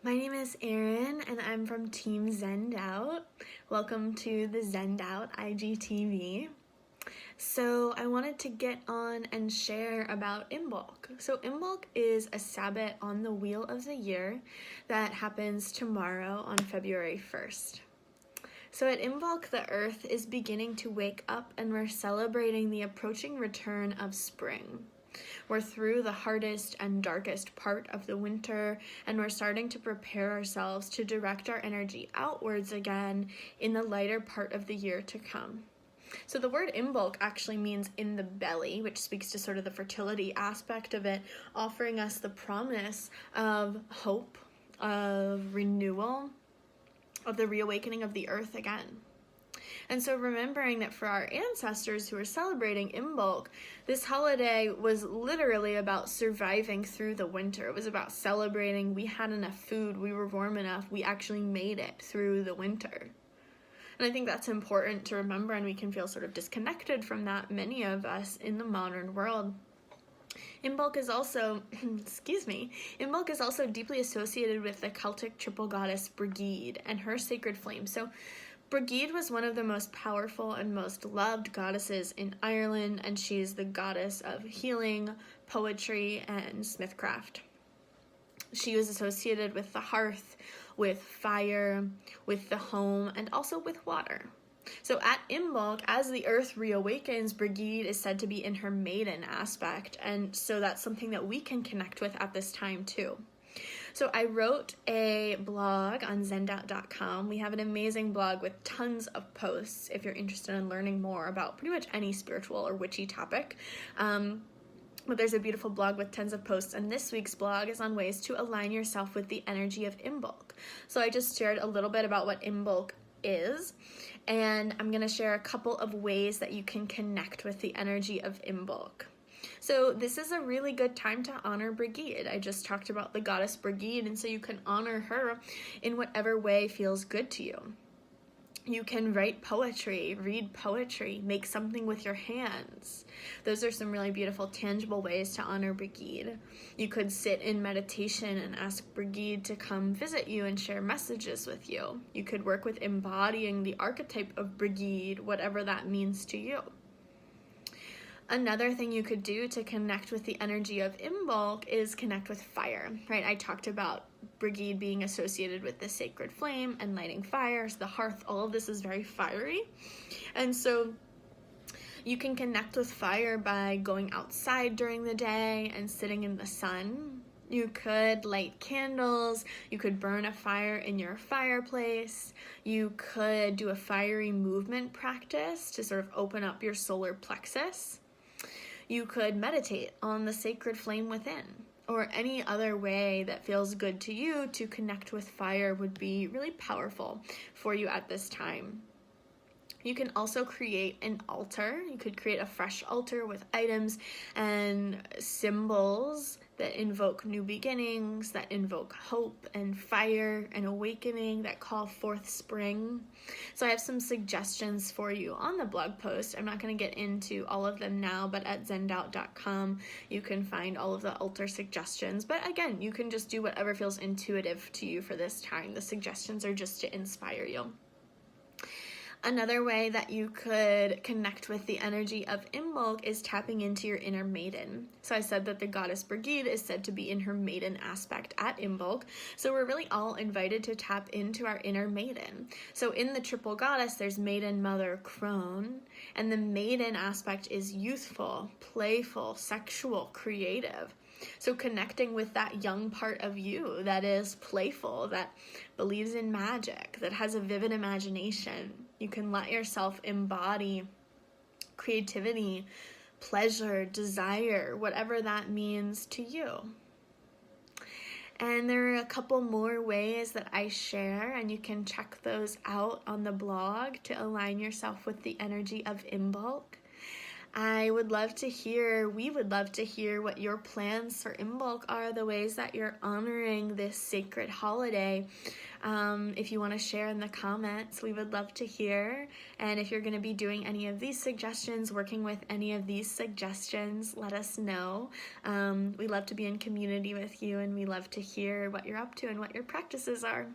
My name is Erin and I'm from Team Zenned Out. Welcome to the Zenned Out IGTV. So I wanted to get on and share about Imbolc. So Imbolc is a sabbat on the wheel of the year that happens tomorrow on February 1st. So at Imbolc, the earth is beginning to wake up and we're celebrating the approaching return of spring. We're through the hardest and darkest part of the winter, and we're starting to prepare ourselves to direct our energy outwards again in the lighter part of the year to come. So the word Imbolc actually means in the belly, which speaks to sort of the fertility aspect of it, offering us the promise of hope, of renewal, of the reawakening of the earth again. And so remembering that for our ancestors who are celebrating Imbolc, this holiday was literally about surviving through the winter. It was about celebrating we had enough food, we were warm enough, we actually made it through the winter. And I think that's important to remember, and we can feel sort of disconnected from that, many of us in the modern world. Imbolc is also, Imbolc is also deeply associated with the Celtic triple goddess Brigid and her sacred flame. So Brigid was one of the most powerful and most loved goddesses in Ireland, and she's the goddess of healing, poetry, and smithcraft. She was associated with the hearth, with fire, with the home, and also with water. So at Imbolc, as the earth reawakens, Brigid is said to be in her maiden aspect, and so that's something that we can connect with at this time too. So I wrote a blog on zennedout.com. We have an amazing blog with tons of posts if you're interested in learning more about pretty much any spiritual or witchy topic. But there's a beautiful blog with tons of posts, and this week's blog is on ways to align yourself with the energy of Imbolc. So I just shared a little bit about what Imbolc is, and I'm going to share a couple of ways that you can connect with the energy of Imbolc. So this is a really good time to honor Brigid. I just talked about the goddess Brigid, and so you can honor her in whatever way feels good to you. You can write poetry, read poetry, make something with your hands. Those are some really beautiful, tangible ways to honor Brigid. You could sit in meditation and ask Brigid to come visit you and share messages with you. You could work with embodying the archetype of Brigid, whatever that means to you. Another thing you could do to connect with the energy of Imbolc is connect with fire, right? I talked about Brigid being associated with the sacred flame and lighting fires, the hearth, all of this is very fiery. And so you can connect with fire by going outside during the day and sitting in the sun. You could light candles, you could burn a fire in your fireplace, you could do a fiery movement practice to sort of open up your solar plexus. You could meditate on the sacred flame within, or any other way that feels good to you to connect with fire would be really powerful for you at this time. You can also create an altar. You could create a fresh altar with items and symbols that invoke new beginnings, that invoke hope and fire and awakening, that call forth spring. So I have some suggestions for you on the blog post. I'm not going to get into all of them now, but at zennedout.com you can find all of the altar suggestions. But again, you can just do whatever feels intuitive to you for this time. The suggestions are just to inspire you. Another way that you could connect with the energy of Imbolc is tapping into your inner maiden. So I said that the goddess Brigid is said to be in her maiden aspect at Imbolc. So we're really all invited to tap into our inner maiden. So in the triple goddess, there's maiden, mother, crone, and the maiden aspect is youthful, playful, sexual, creative. So connecting with that young part of you that is playful, that believes in magic, that has a vivid imagination. You can let yourself embody creativity, pleasure, desire, whatever that means to you. And there are a couple more ways that I share, and you can check those out on the blog to align yourself with the energy of Imbolc. we would love to hear what your plans for Imbolc are, the ways that you're honoring this sacred holiday. If you want to share in the comments, we would love to hear. And if you're going to be doing any of these suggestions, working with any of these suggestions, let us know. We love to be in community with you, and we love to hear what you're up to and what your practices are.